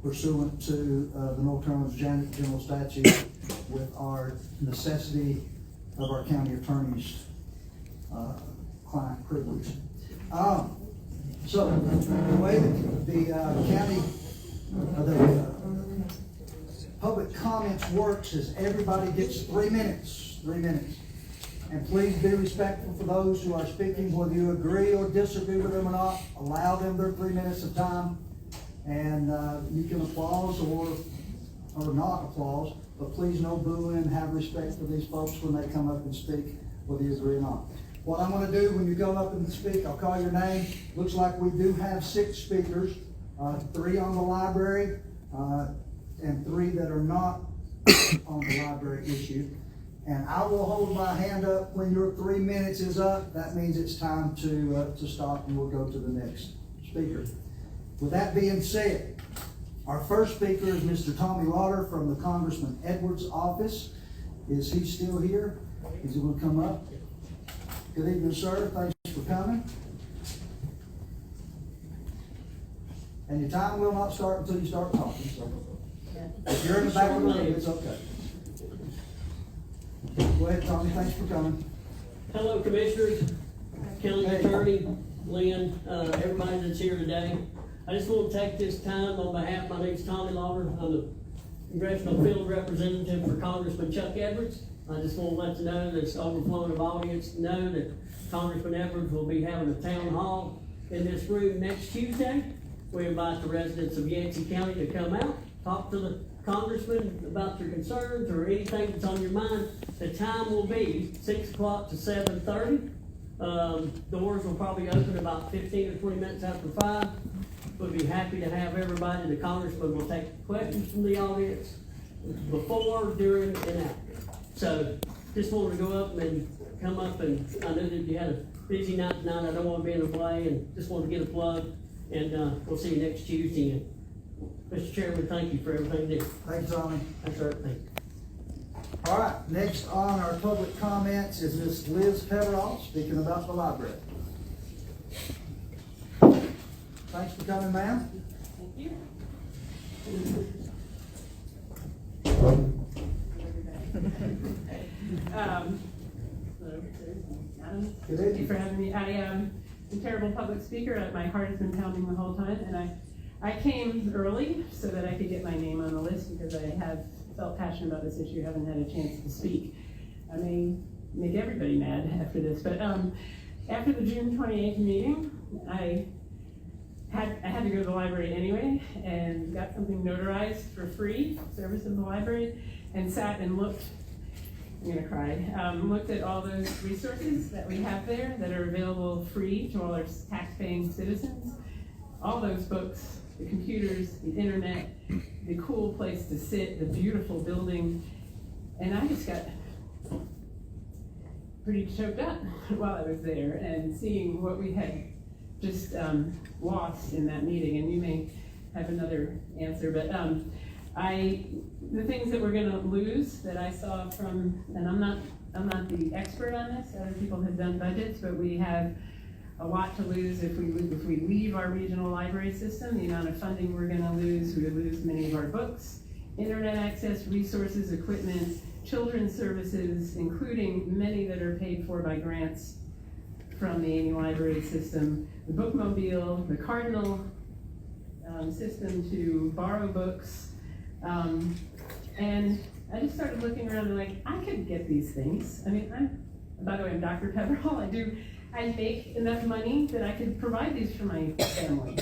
pursuant to the North Carolina General Statute with our necessity of our county attorney's client privilege. So the way that the county, the public comments works is everybody gets 3 minutes. 3 minutes. And please be respectful for those who are speaking, whether you agree or disagree with them or not. Allow them their 3 minutes of time. And you can applause or not applause, but please no booing. Have respect for these folks when they come up and speak, whether you agree or not. What I'm going to do when you go up and speak, I'll call your name. Looks like we do have 6 speakers, 3 on the library, and 3 that are not on the library issue. And I will hold my hand up when your 3 minutes is up. That means it's time to stop, and we'll go to the next speaker. With that being said, our first speaker is Mr. Tommy Lauder from the Congressman Edwards office. Is he still here? Is he going to come up? Good evening, sir. Thanks for coming. And your time will not start until you start talking. So if you're in the back of the room, it's okay. Go ahead, Tommy. Thanks for coming. Hello, Commissioners, County Attorney, Lynn, everybody that's here today. I just want to take this time on behalf, my name's Tommy Lauder. I'm the Congressional Field Representative for Congressman Chuck Edwards. I just want to let you know that it's overflowing of audience to know that Congressman Edwards will be having a town hall in this room next Tuesday. We invite the residents of Yancey County to come out, talk to the congressman about your concerns or anything that's on your mind. The time will be 6 o'clock to 7:30. Doors will probably open about 15 or 20 minutes after 5. We'll be happy to have everybody. The congressman will take questions from the audience before, during, and after. So just wanted to go up and come up, and I know that you had a busy night tonight. I don't want to be in the way, and just wanted to get a plug. And we'll see you next Tuesday. And Mr. Chairman, thank you for everything you do. Thanks, Tommy. Thanks, sir. Thank you. All right, next on our public comments is Ms. Liz Peverall speaking about the library. Thanks for coming, ma'am. Thank you. Thank you for having me. I am a terrible public speaker. My heart has been pounding the whole time, and I came early so that I could get my name on the list because I have felt passionate about this issue, haven't had a chance to speak. I may make everybody mad after this, but after the June 28th meeting, I had to go to the library anyway and got something notarized for free, service of the library, and sat and looked, I'm gonna cry, looked at all those resources that we have there that are available free to all our tax-paying citizens. All those books, the computers, the internet, the cool place to sit, the beautiful building, and I just got pretty choked up while I was there and seeing what we had just lost in that meeting. And you may have another answer, but the things that we're going to lose that I saw from, and I'm not the expert on this. Other people have done budgets, but we have a lot to lose if we leave our regional library system. The amount of funding we're going to lose. We would lose many of our books, internet access, resources, equipment, children's services, including many that are paid for by grants from the Amy Library system, the bookmobile, the Cardinal system to borrow books. And I just started looking around and like, I could get these things. I mean, by the way, I'm Dr. Peverall. I make enough money that I could provide these for my family.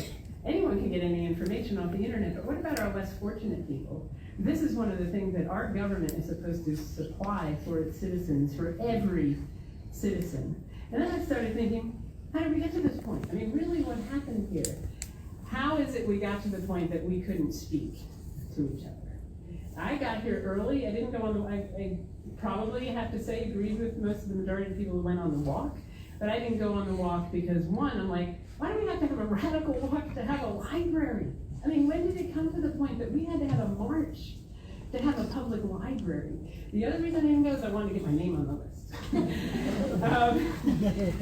Anyone can get any information off the internet, but what about our less fortunate people? This is one of the things that our government is supposed to supply for its citizens, for every citizen. And then I started thinking, how did we get to this point? I mean, really, what happened here? How is it we got to the point that we couldn't speak to each other? I got here early. I didn't go on I probably have to say agreed with most of the majority of people who went on the walk, but I didn't go on the walk because one, I'm like, why do we have to have a radical walk to have a library? I mean, when did it come to the point that we had to have a march to have a public library? The other reason I didn't go is I wanted to get my name on the list.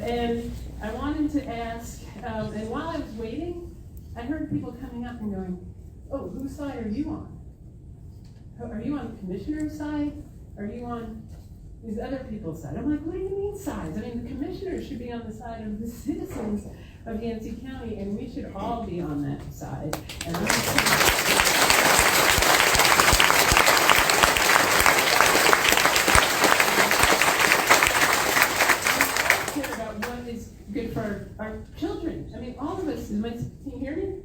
And I wanted to ask, and while I was waiting, I heard people coming up and going, oh, whose side are you on? Are you on the commissioner's side? Are you on these other people's side? I'm like, what do you mean sides? I mean, the commissioners should be on the side of the citizens of Yancey County, and we should all be on that side. And care about what is good for our children. I mean, all of us, can you hear me?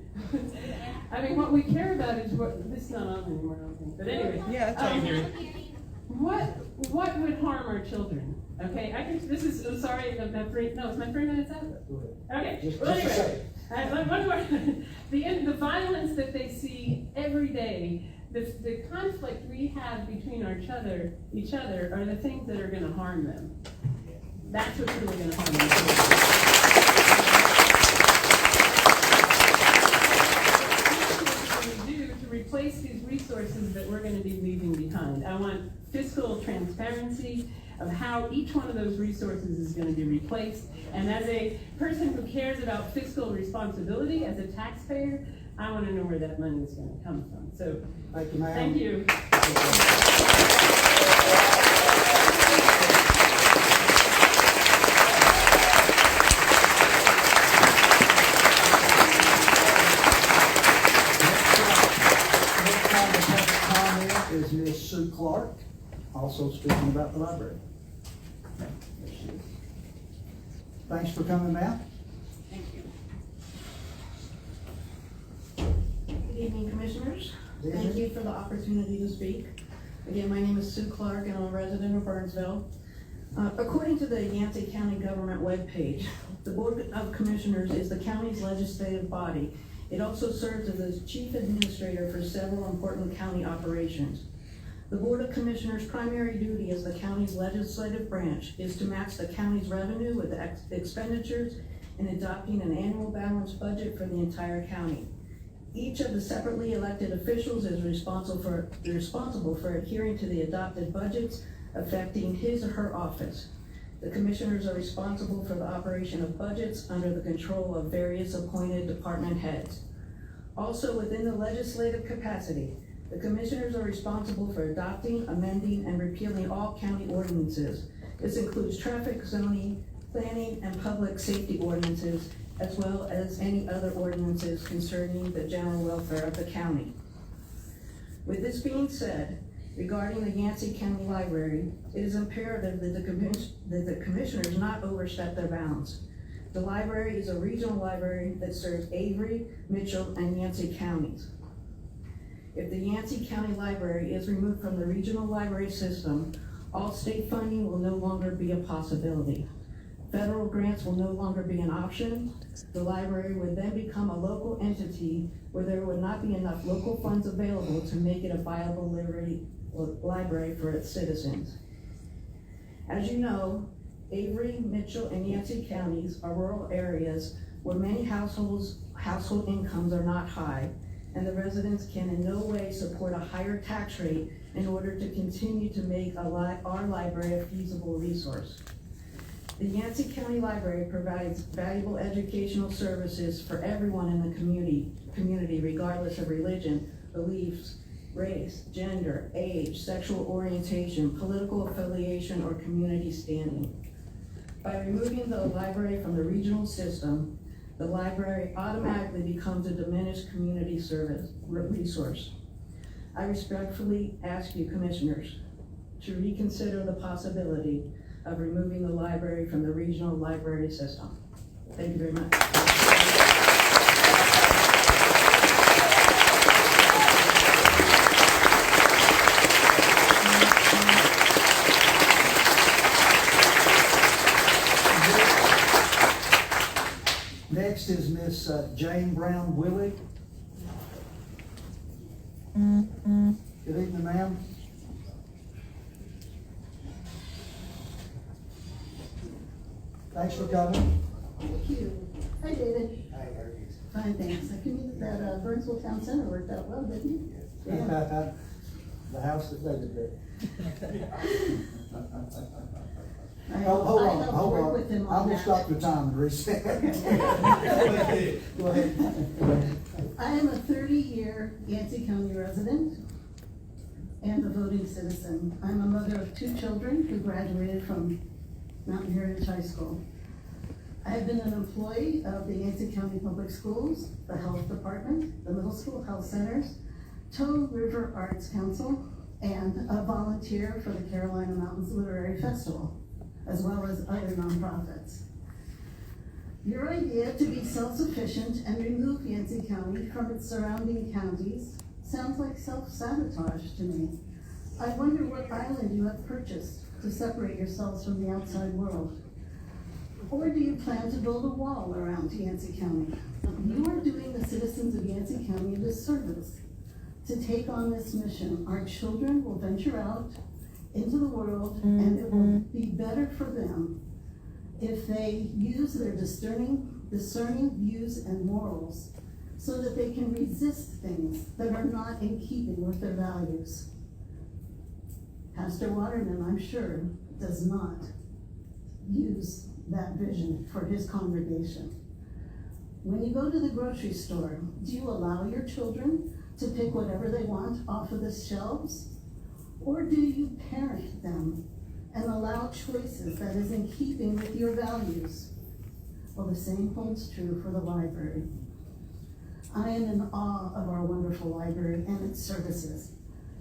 I mean, what we care about is what, this is not on anymore, I don't think, but anyway. Yeah, I can hear you. What would harm our children? Okay, I'm sorry, it's my 3 minutes up? Okay, well, anyway, one more. The violence that they see every day, the conflict we have between each other are the things that are gonna harm them. That's what's really gonna harm them. To replace these resources that we're going to be leaving behind. I want fiscal transparency of how each one of those resources is going to be replaced. And as a person who cares about fiscal responsibility, as a taxpayer, I want to know where that money is going to come from. So, Thank you, ma'am. thank you. Is Miss Sue Clark, also speaking about the library. Thanks for coming, ma'am. Thank you. Good evening, Commissioners. Good Thank evening. you for the opportunity to speak. Again, my name is Sue Clark and I'm a resident of Burnsville. According to the Yancey County Government webpage, the Board of Commissioners is the county's legislative body. It also serves as the chief administrator for several important county operations. The Board of Commissioners' primary duty as the county's legislative branch is to match the county's revenue with expenditures in adopting an annual balanced budget for the entire county. Each of the separately elected officials is responsible for adhering to the adopted budgets affecting his or her office. The commissioners are responsible for the operation of budgets under the control of various appointed department heads. Also, within the legislative capacity, the commissioners are responsible for adopting, amending, and repealing all county ordinances. This includes traffic, zoning, planning, and public safety ordinances, as well as any other ordinances concerning the general welfare of the county. With this being said, regarding the Yancey County Library, it is imperative that the commissioners not overstep their bounds. The library is a regional library that serves Avery, Mitchell, and Yancey counties. If the Yancey County Library is removed from the regional library system, all state funding will no longer be a possibility. Federal grants will no longer be an option. The library would then become a local entity where there would not be enough local funds available to make it a viable library for its citizens. As you know, Avery, Mitchell, and Yancey counties are rural areas where many household incomes are not high, and the residents can in no way support a higher tax rate in order to continue to make our library a feasible resource. The Yancey County Library provides valuable educational services for everyone in the community regardless of religion, beliefs, race, gender, age, sexual orientation, political affiliation, or community standing. By removing the library from the regional system, the library automatically becomes a diminished community service resource. I respectfully ask you, Commissioners, to reconsider the possibility of removing the library from the regional library system. Thank you very much. Next is Miss Jane Brown Willig. Good evening, ma'am. Thanks for coming. Thank you. Hi, David. Hi, how are you? Fine, thanks. I can that Burnsville Town Center worked out well, didn't it? Yeah. The house that David built. Hold on, helped hold work on. with him I'm on gonna that. stop the time and reset. Go ahead. I am a 30-year Yancey County resident and a voting citizen. I'm a mother of 2 children who graduated from Mountain Heritage High School. I have been an employee of the Yancey County Public Schools, the Health Department, the Middle School Health Centers, Tow River Arts Council, and a volunteer for the Carolina Mountains Literary Festival, as well as other nonprofits. Your idea to be self-sufficient and remove Yancey County from its surrounding counties sounds like self-sabotage to me. I wonder what island you have purchased to separate yourselves from the outside world. Or do you plan to build a wall around Yancey County? You are doing the citizens of Yancey County a disservice to take on this mission. Our children will venture out into the world, and it will be better for them if they use their discerning views and morals so that they can resist things that are not in keeping with their values. Pastor Waterman, I'm sure, does not use that vision for his congregation. When you go to the grocery store, do you allow your children to pick whatever they want off of the shelves? Or do you parent them and allow choices that is in keeping with your values? Well, the same holds true for the library. I am in awe of our wonderful library and its services.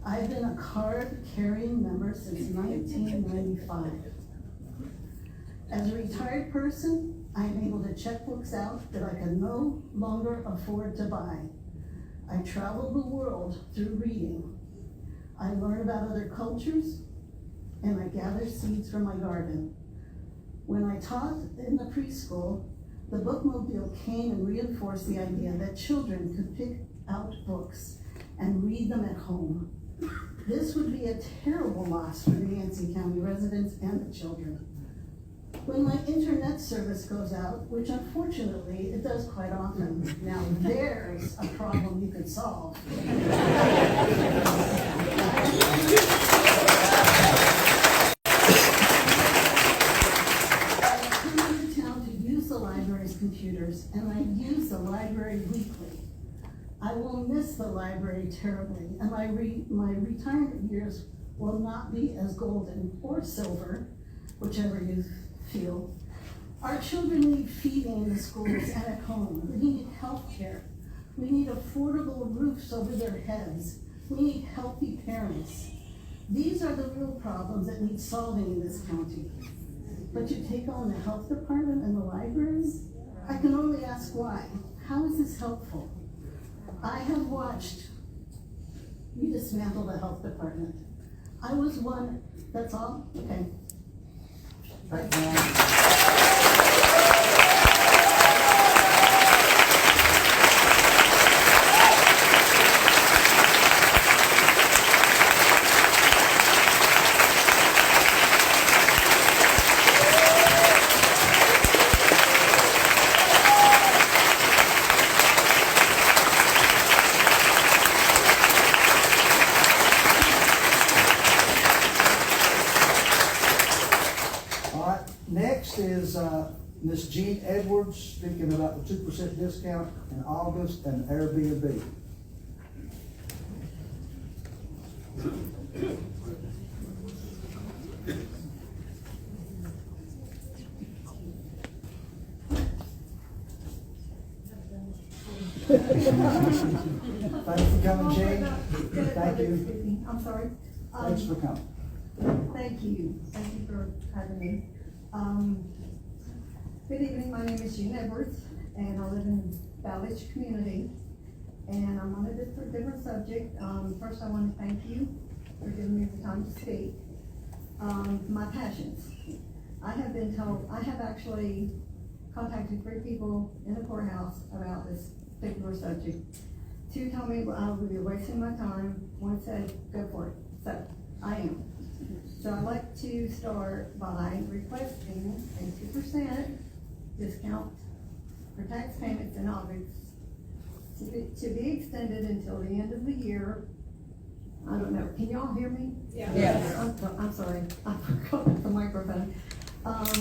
I've been a card-carrying member since 1995. As a retired person, I am able to check books out that I can no longer afford to buy. I travel the world through reading. I learn about other cultures, and I gather seeds from my garden. When I taught in the preschool, the bookmobile came and reinforced the idea that children could pick out books and read them at home. This would be a terrible loss for the Yancey County residents and the children. When my internet service goes out, which unfortunately it does quite often, now there's a problem you could solve. Computers, and I use the library weekly. I will miss the library terribly, and my retirement years will not be as golden or silver, whichever you feel. Our children need feeding in the schools and at home. We need health care. We need affordable roofs over their heads. We need healthy parents. These are the real problems that need solving in this county. But you take on the health department and the libraries? I can only ask why. How is this helpful? I have watched you dismantle the health department. I was one, that's all? Okay. Thank you. Next is Ms. Jean Edwards speaking about the 2% discount in August and Airbnb. Thanks for coming, Jean. Thank you. I'm sorry. Thanks for coming. Thank you for having me. Good evening, my name is Jean Edwards, and I live in Bowledge Community, and I'm on a different subject. First I want to thank you for giving me the time to speak. My passions. I have actually contacted 3 people in the courthouse about this particular subject. 2 told me I would be wasting my time, 1 said, go for it. So, I am. So I'd like to start by requesting a 2% discount for tax payments in August to be extended until the end of the year. I don't know, can y'all hear me? Yeah. Yes. I'm sorry, I forgot the microphone. Let's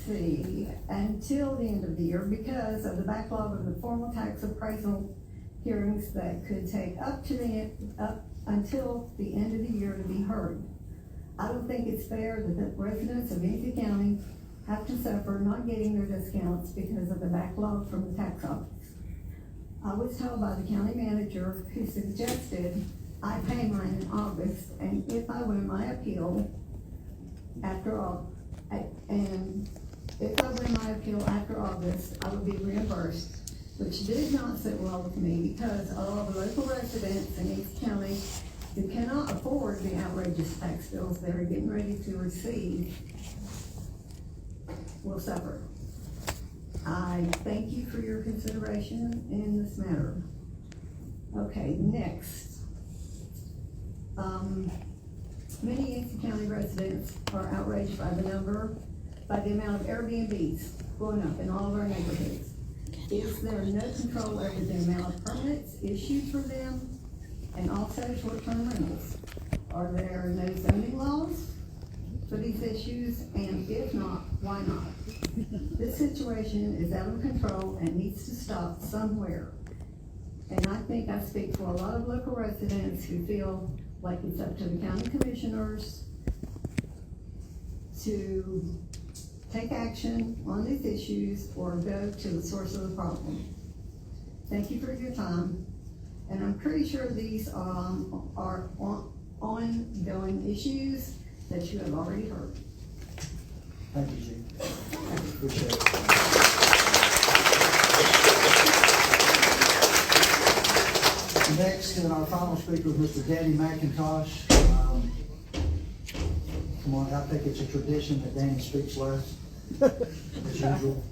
see, until the end of the year, because of the backlog of the formal tax appraisal hearings that could take up until the end of the year to be heard. I don't think it's fair that the residents of Yancey County have to suffer not getting their discounts because of the backlog from the tax office. I was told by the county manager, who suggested I pay mine in August, and if I win my appeal after all, if I win my appeal after August, I will be reimbursed, which did not sit well with me because all the local residents in East County who cannot afford the outrageous tax bills they're getting ready to receive will suffer. I thank you for your consideration in this matter. Okay, next. Many Yancey County residents are outraged by the amount of Airbnbs going up in all of our neighborhoods. Is there no control over the amount of permits issued for them and also short-term rentals? Are there no zoning laws for these issues, and if not, why not? This situation is out of control and needs to stop somewhere. And I think I speak for a lot of local residents who feel like it's up to the county commissioners to take action on these issues or go to the source of the problem. Thank you for your time, and I'm pretty sure these are ongoing issues that you have already heard. Thank you, Jean. Appreciate it. Next, and our final speaker is Mr. Danny McIntosh. Come on, I think it's a tradition that Danny speaks last, as usual.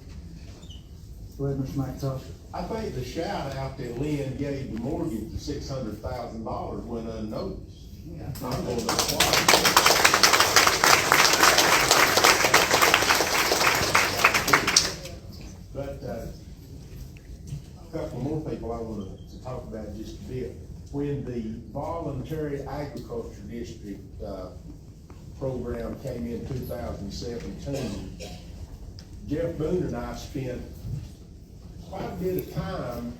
Go ahead, Mr. McIntosh. I think the shout out that Lynn gave the mortgage to $600,000 went unnoticed. I'm going to apply. But a couple more people I want to talk about just a bit. When the voluntary agriculture district program came in 2017, Jeff Boone and I spent quite a bit of time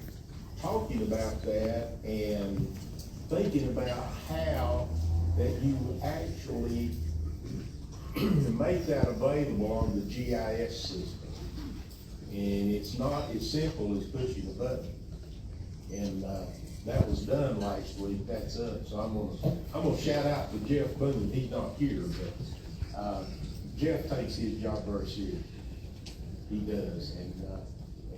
talking about that and thinking about how that you actually make that available on the GIS system. And it's not as simple as pushing a button. And that was done last week. That's up. So I'm gonna shout out to Jeff Boone. He's not here, but Jeff takes his job very seriously. He does, and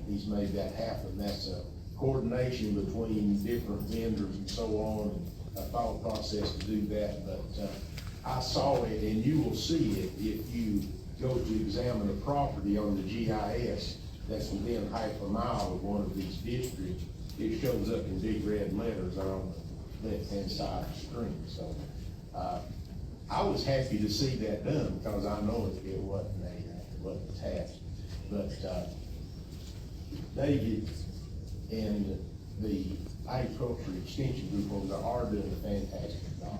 he's made that happen. That's a coordination between different vendors and so on, and a thought process to do that. But I saw it, and you will see it if you go to examine a property on the GIS that's within half a mile of one of these districts. It shows up in big red letters on the left-hand side of the screen. So I was happy to see that done because I know it wasn't a task. But David and the Agriculture Extension Group over there are doing a fantastic job.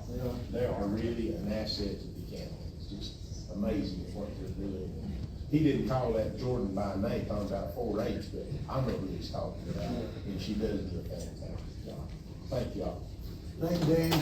They are really an asset to the county. It's just amazing what they're doing. He didn't call that Jordan by name, talking about 4-H, but I know who he's talking about, and she does do a fantastic job. Thank y'all. Thank you, Danny.